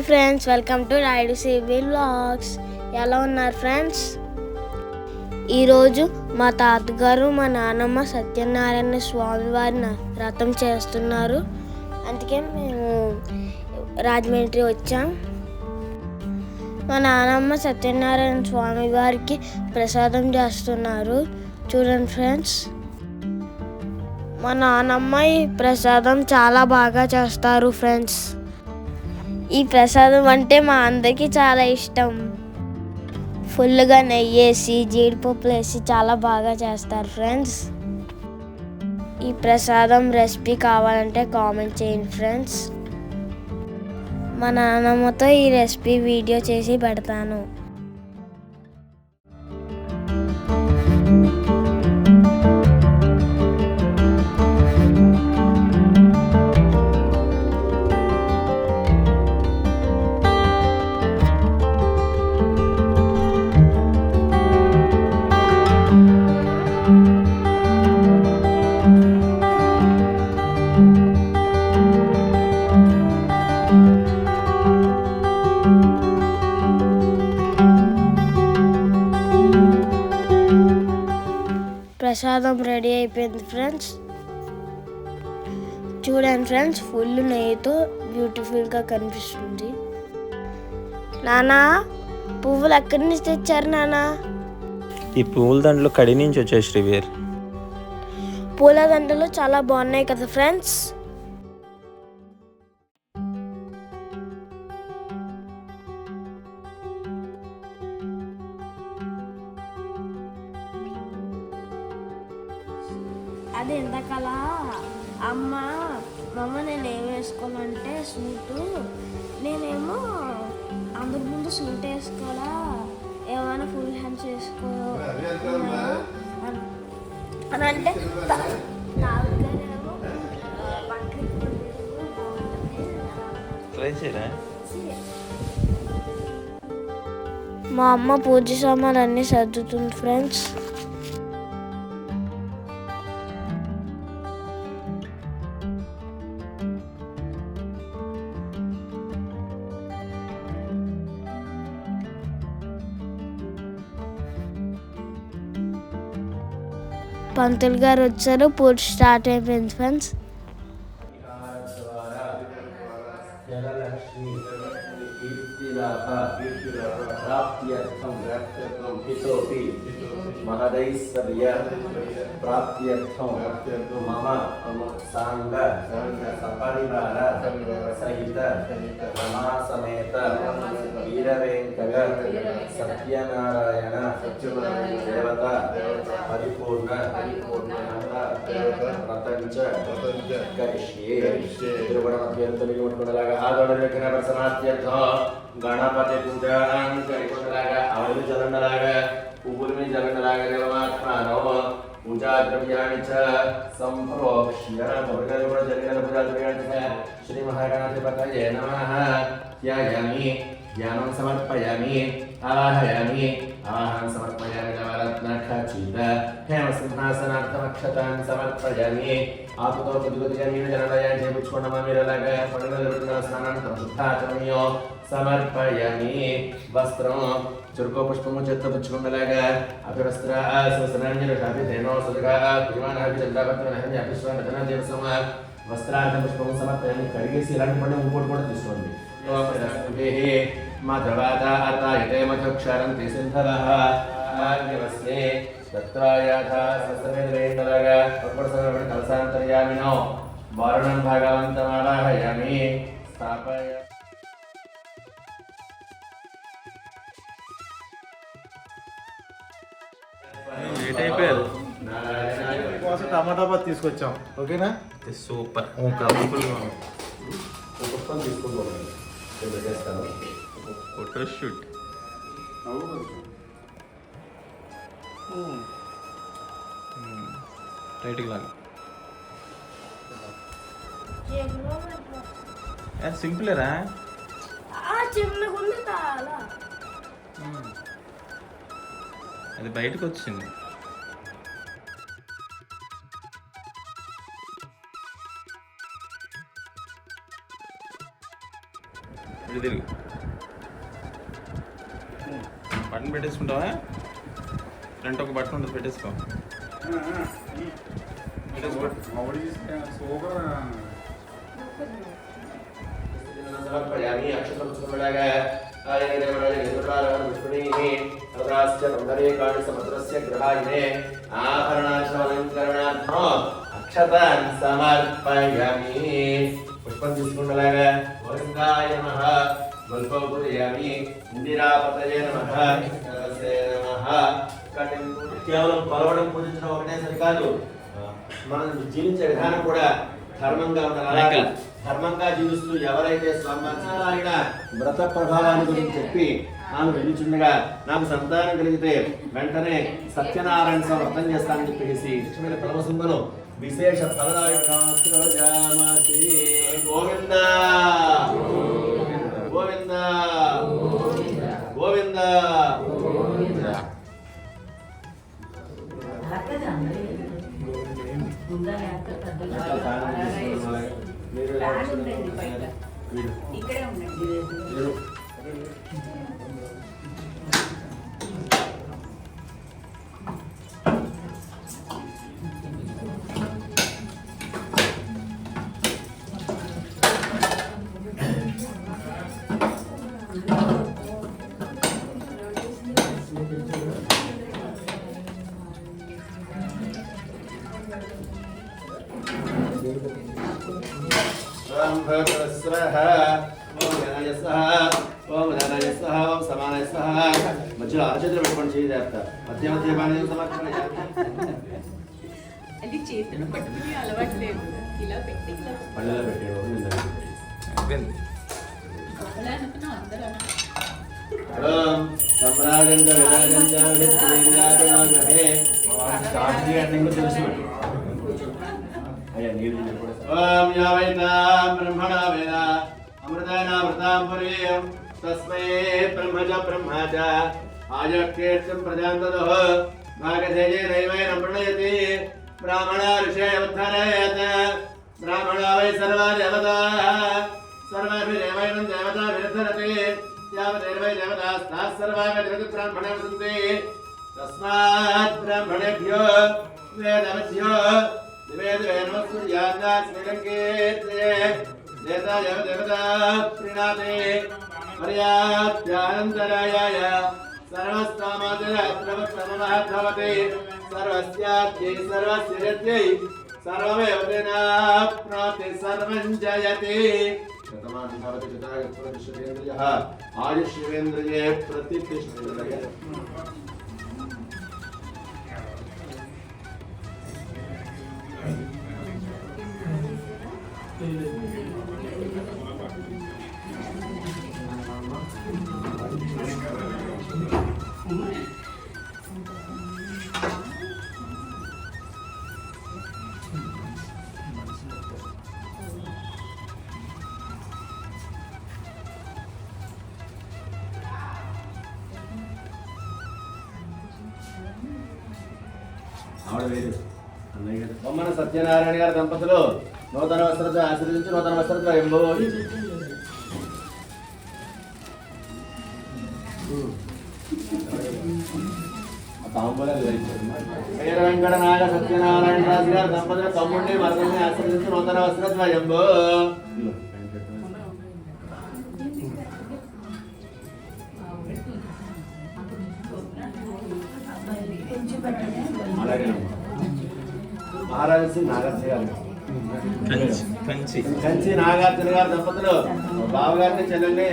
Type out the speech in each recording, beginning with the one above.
Hi friends, welcome to Rayudu CB vlogs. ఎలా ఉన్నారు friends? ఈరోజు మా తాతగారు మా నాన్నమ్మ సత్యనారాయణ స్వామి వారిని వ్రతం చేస్తున్నారు. అందుకే మేము రాజమండ్రి వచ్చాం. మా నాన్నమ్మ సత్యనారాయణ స్వామి వారికి ప్రసాదం చేస్తున్నారు. చూడండి ఫ్రెండ్స్, మా నాన్నమ్మ ఈ ప్రసాదం చాలా బాగా చేస్తారు ఫ్రెండ్స్. ఈ ప్రసాదం అంటే మా అందరికీ చాలా ఇష్టం. ఫుల్గా నెయ్యి వేసి జీడిపప్పులు వేసి చాలా బాగా చేస్తారు ఫ్రెండ్స్. ఈ ప్రసాదం రెసిపీ కావాలంటే కామెంట్ చేయండి ఫ్రెండ్స్. మా నాన్నమ్మతో ఈ రెసిపీ వీడియో చేసి పెడతాను. ప్రసాదం రెడీ అయిపోయింది ఫ్రెండ్స్. చూడండి ఫ్రెండ్స్, ఫుల్ నెయ్యితో బ్యూటిఫుల్గా కనిపిస్తుంది. నానా, పువ్వులు ఎక్కడి నుంచి తెచ్చారు నానా? ఈ పువ్వుల దండలు కడి నుంచి వచ్చాయి శ్రీవీర్. పూల దండలు చాలా బాగున్నాయి కదా ఫ్రెండ్స్. అది ఎంతకాల అమ్మ నేను ఏం వేసుకోవాలంటే సూటు, నేనేమో అందరి ముందు సూట్ వేసుకోవాలా, ఏమైనా ఫుల్ హ్యాండ్స్ వేసుకో అని అంటే మా అమ్మ పూజ సామాన్లు అన్నీ సర్దుతుంది ఫ్రెండ్స్. పంతులు గారు వచ్చారు, పూజ స్టార్ట్ అయిపోయింది ఫ్రెండ్స్. మమ సాంగ సపరివార సహిత రమా సమేత వీరవేంకట సత్యనారాయణ దేవత పరిపూర్ణ వ్రతంచ కరిష్యే. తిరుగుబడలాగా ఆదోళన ప్రసనాత్యర్థం గణపతి పూజానం కరికొండలాగా అవళి జలండలాగా పువ్వుల మీద జలండలాగా నిర్మాత్మానో పూజా ద్రవ్యాన్ని చ సంప్రోక్ష్య కొబ్బరికాయలు కూడా జరిగిన పూజా ద్రవ్యాన్ని శ్రీ మహాగణాధిపతయే నమః ధ్యాయామి, ధ్యానం సమర్పయామి, ఆవాహయామి, ఆవాహనం సమర్పయామి, నవరత్నఖచిత హేమసింహాసనార్థమక్షతాన్ని సమర్పయామి. ఆకుతో కొద్దిగా నీళ్ళు జనదయాన్ని చేయించుకున్నామా మీరలాగా పండుగ జరుగుతున్న స్నానానంతరం శుద్ధాచరణీయో సమర్పయామి. వస్త్రం చురుకో పుష్పము చేత్తో పుచ్చుకుండలాగా అభివస్త్ర శివసనాంజలిషాభిధేనో సుధగా ప్రియమానాభి చంద్రాభద్రనహమి అభిశ్వానధన దేవసమ వస్త్రార్థ పుష్పము సమర్పయామి. కడిగేసి ఇలాంటి పండుగ ఇంకోటి కూడా తీసుకోండి. మధవాత అర్తాయితే మధుక్షారంతి సింధవః ఆగ్నివస్నే తత్రాయాథా సస్రవేండలాగా పర్పడసగరణ కలసాంతర్యామినో వారుణం భాగవంతమావాహయామి స్థాపయ. కోసం టమాటా బాత్ తీసుకొచ్చాం. ఓకేనా? Super photo shoot. రైట్కి లాగా సింపులేరా? అది బయటకు వచ్చింది. తిరిగి బటన్ పెట్టేసుకుంటావా? ఫ్రంట్ ఒక బటన్ ఉంటుంది, పెట్టేసుకో. సమర్పయామి అక్షతం సుమలాగా అక్షతాన్ సమర్పయామి. పుష్పం తీసుకుండలాగా గోవిందాయ నమః వల్పూరయామి. ఇందిరాపతయే నమః నమః. కేవలం కొలవడం పూజించడం ఒకటే సరికాదు, మనం జీవించే విధానం కూడా ధర్మంగా ఉండాలి. ధర్మంగా జీవిస్తూ ఎవరైతే స్వామినారాయణ వ్రత ప్రభావాన్ని గురించి చెప్పి నాకు వెళ్ళిచుండగా నాకు సంతానం కలిగితే వెంటనే సత్యనారాయణ స్వామి వ్రతం చేస్తానని చెప్పేసి లక్ష్మీ పరమసుందరు విశేష ఫలదాయక గోవింద గోవింద గోవింద. ఇక్కడే ఉండండి. మధ్యలో అరచేతులు పెట్టుకొని చేయి చేస్తారు. మధ్య మధ్య అది చేతులు పట్టుకుని అలవాటు లేదు, ఇలా పెట్టి పళ్ళలో పెట్టాడు. తెలుసు అయ్యా నీరు బ్రహ్మణ వేద అమృతానామృతాం పురీం తస్మై బ్రహ్మజ బ్రహ్మజ ఆజకీర్తిం ప్రజాంతదో భాగధేజైరైవేన ప్రణయతి బ్రాహ్మణ ఋషేయుద్ధరయత్ బ్రాహ్మణ వై సర్వా దేవతాః సర్వాభిరేవైనం దేవతాభిర్ధరతి యావదేవై దేవతాస్తాః సర్వాభిర్ధరతి బ్రాహ్మణే సంతి తస్మాత్ బ్రాహ్మణేభ్యో వేదవద్భ్యో ప్రీణాతే పర్యాప్త్యానంతరాయాయ సర్వస్తామాదిరత్రవత్సమమహద్భవతి సర్వస్యాద్యై సర్వస్యరత్యై సర్వమేవ తేనాప్నోతి సర్వం జయతి. శతమానం భవతి శతాయ ప్రతిష్ఠితేంద్రియః ఆయుష్యేంద్రియే ప్రతిష్ఠితేంద్రియః. బొమ్మన సత్యనారాయణ గారి దంపతులు నూతన వస్త్రతో ఆశీర్వదించి నూతన వస్త్రతో ఎంబోడి వెంకట నాగ సత్యనారాయణ రాజు గారి దంపతులు తమ్ముడిని మరదల్ని ఆశీర్వదించి నూతన వస్త్రతో ఎంబో. మహారాజు నాగార్జున గారు కంచి నాగార్జున గారి దంపతులు బావగారిని చెల్లెల్ని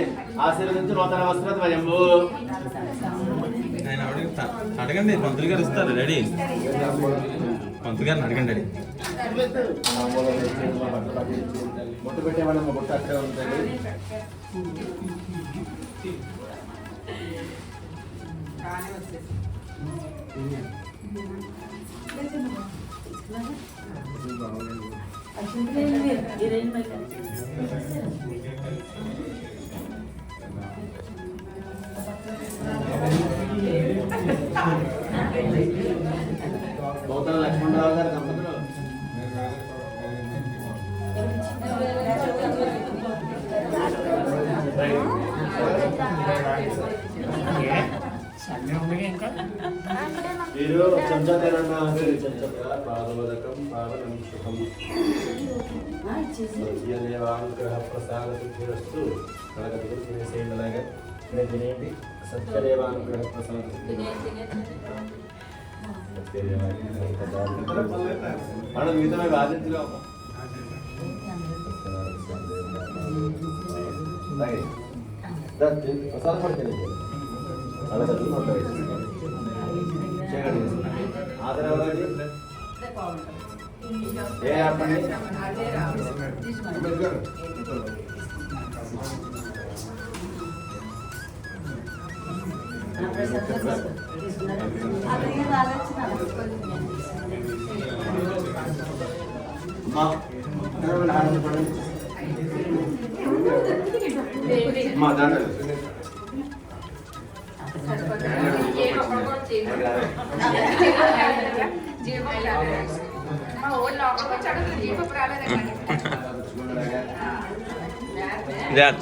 ఆశీర్వదించి నూతన వస్త్రద్వయంబు. అడగండి, పంతులు గారు ఇస్తారు. రెడీ, పంతులు గారిని అడగండి. బొట్టు పెట్టేవాళ్ళమ్మ బొట్టు అక్కడే ఉంటుంది. గౌతమ లక్ష్మణరావు గారి దంపతులు మీరు చెంచా తినన్నా చెంచా పాదోదకం పావనం శుభం సత్యదేవానుగ్రహ ప్రసాద సిద్ధిరస్తు కలగదు తినేసేయండిలాగా తినేయండి సత్యదేవానుగ్రహ ప్రసాద మనం మిగతా బాధ్యతగా ప్రసాద పడుతుంది అలా ఆదరవాలండి ఏ ఆపండి మా దాంట్లో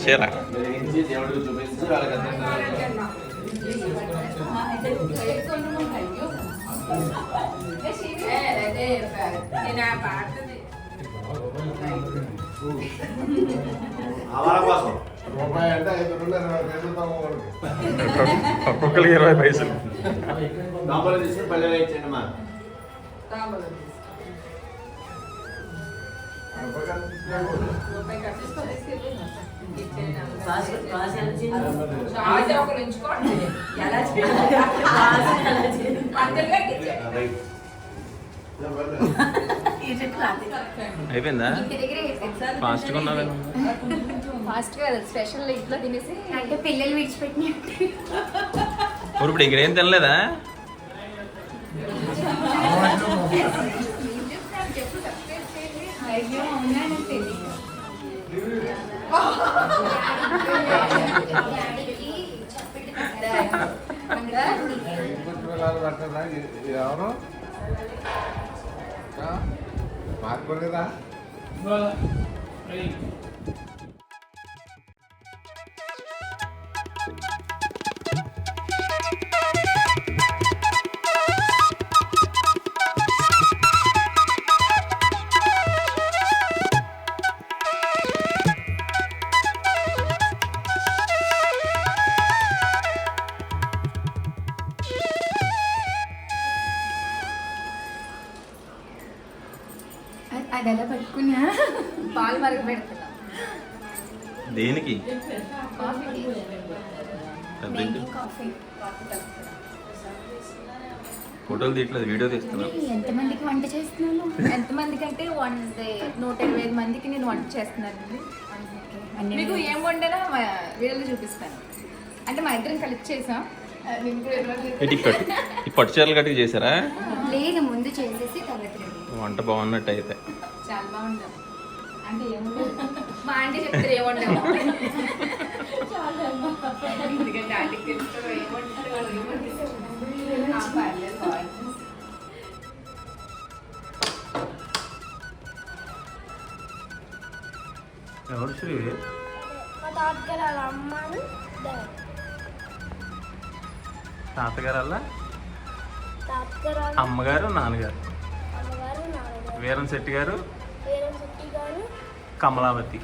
చీరా దేవుడికి చూపించి వాళ్ళకి ఆవాల కోసం రూపాయి అంటే 5 ఒక్కొక్కరికి 20 పైసలు. లోపల తీసుకుని పల్లెలో ఇచ్చేయండి మా అయిపోయిందా ఫాస్ట్గా ఉన్నావే ఫాస్ట్ గా స్పెషల్ ఇంట్లో తినేసి అంటే పిల్లలు విడిచిపెట్టిన ఇప్పుడు ఇంకేం తినలేదా? అయ్యో అవునా తెలియదు ఎవరు మార్కోలేదా అది ఎలా పట్టుకున్నా పాలు మరుగు పెడుతున్నా దేనికి? కాఫీ ఫోటోలు తీయట్లేదు, వీడియో తీస్తున్నా. ఎంతమందికి వంట చేస్తున్నాను? ఎంతమందికి అంటే 125 మందికి నేను వంట చేస్తున్నాను. మీకు ఏం వండినా వీడియోలో చూపిస్తాను. అంటే మా ఇద్దరం కలిపి చేసాం. ఈ పట్టు చీరలు కట్టి చేశారా? లేదు, ముందు చేసేసి తర్వాత వంట బాగున్నట్టు అయితే. చాలా బాగుంటాం. అంటే ఏముండదు, మా ఆంటీ చెప్తారు ఏముండవు. ఎందుకంటే ఆంటీకి తెలుసు ఏమంటారు. ఎవరు శ్రీ? తాతగారు అలా అమ్మగారు నాన్నగారు వీరన్ శెట్టి గారు కమలావతి.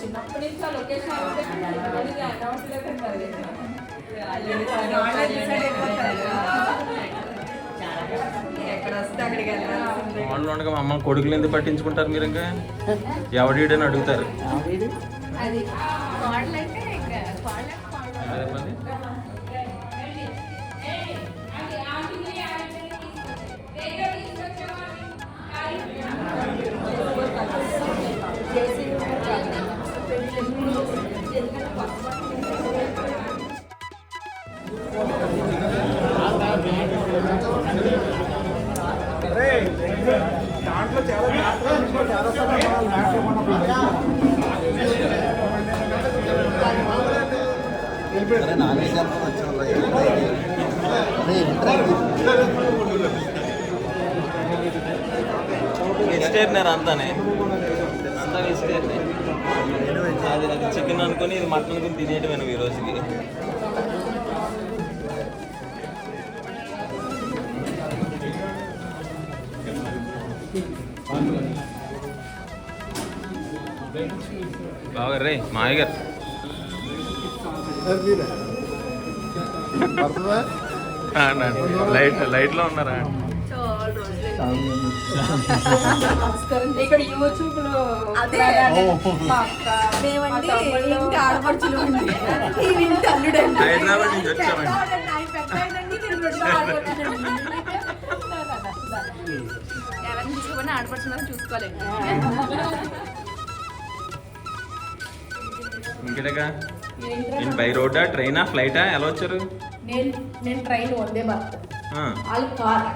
చిన్నప్పటి నుంచి ఆ లొకేషన్ ఎక్కడ వస్తే అక్కడికి వెళ్ళాలి. వాళ్ళు ఉండగా మా అమ్మ కొడుకులు ఎందుకు పట్టించుకుంటారు మీరు ఇంకా ఎవడీడని అడుగుతారు. అది కోడలు అంటే ఇంకా కోడలు దాంట్లో చాలా వెజిటేరియన్ అంతానే అంతా వెజిటేరియన్. అది నాకు చికెన్ అనుకుని ఇది మటన్ అనుకుని తినేయటమేను ఈ రోజుకి. బాగా రే మాయ గారు లైట్లో ఉన్నారా? ఇక్కడ యూట్యూబ్ లో ఆడపడుచులు హైదరాబాద్ నుంచి వచ్చామండి. ఎవరిని చూసుకొని ఆడపడుచులని చూసుకోలేదు. ఇంకెటగా నేను బై రోడ్డా ట్రైనా ఫ్లైటా ఎలా వచ్చారు? నేను ట్రైన్ వందే భారత్, వాళ్ళు కార్.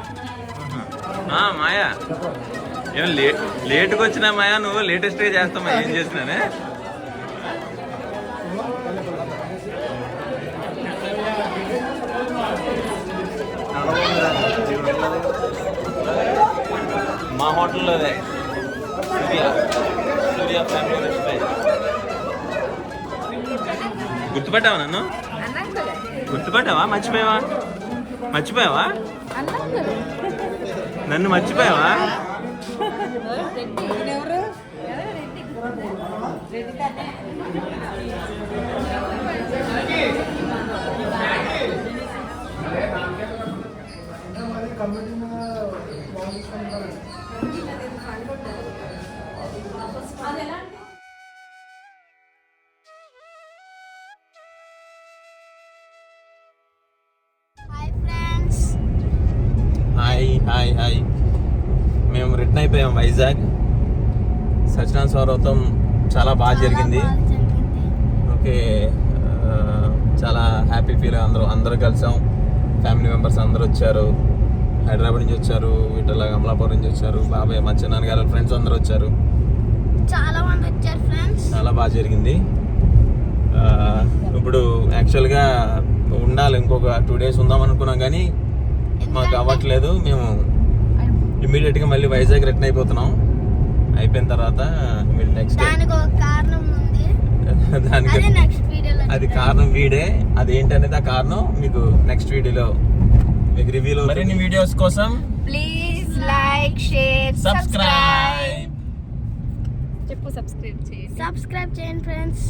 మాయా ఏం లేట్గా వచ్చినా మాయా, నువ్వు లేటెస్ట్గా చేస్తామా? ఏం చేసినానే? మా హోటల్లో సూర్య ఫ్యామిలీ రెస్టారెంట్. గుర్తుపట్టావా నన్ను? గుర్తుపట్టావా? మర్చిపోయావా నన్ను? మర్చిపోయావా? హాయ్ మేము రిటర్న్ అయిపోయాం వైజాగ్. సత్యనారాయణ స్వాగతం చాలా బాగా జరిగింది. ఓకే, చాలా హ్యాపీ ఫీల్. అందరూ కలిసాం. ఫ్యామిలీ మెంబర్స్ అందరూ వచ్చారు. హైదరాబాద్ నుంచి వచ్చారు, ఇట్లా అమలాపురం నుంచి వచ్చారు. బాబాయ్ మా చిన్నాన్నగారు ఫ్రెండ్స్ అందరూ వచ్చారు. చాలా మంది వచ్చారు ఫ్రెండ్స్. చాలా బాగా జరిగింది. ఇప్పుడు యాక్చువల్గా ఉండాలి, ఇంకొక 2 days ఉందాం అనుకున్నాం కానీ మాకు అవ్వట్లేదు. మేము ఇమ్మీడియట్గా మళ్ళీ వైజాగ్ రిటర్న్ అయిపోతున్నాం. అయిపోయిన తర్వాత మీరు నెక్స్ట్ అది కారణం వీడే. అది ఏంటనేది ఆ కారణం మీకు నెక్స్ట్ వీడియోలో మీకు రివ్యూలో. మరిన్ని వీడియోస్ కోసం ప్లీజ్ లైక్, షేర్, సబ్స్క్రైబ్. చెప్పు సబ్స్క్రైబ్ చేయండి. సబ్స్క్రైబ్ చేయండి ఫ్రెండ్స్.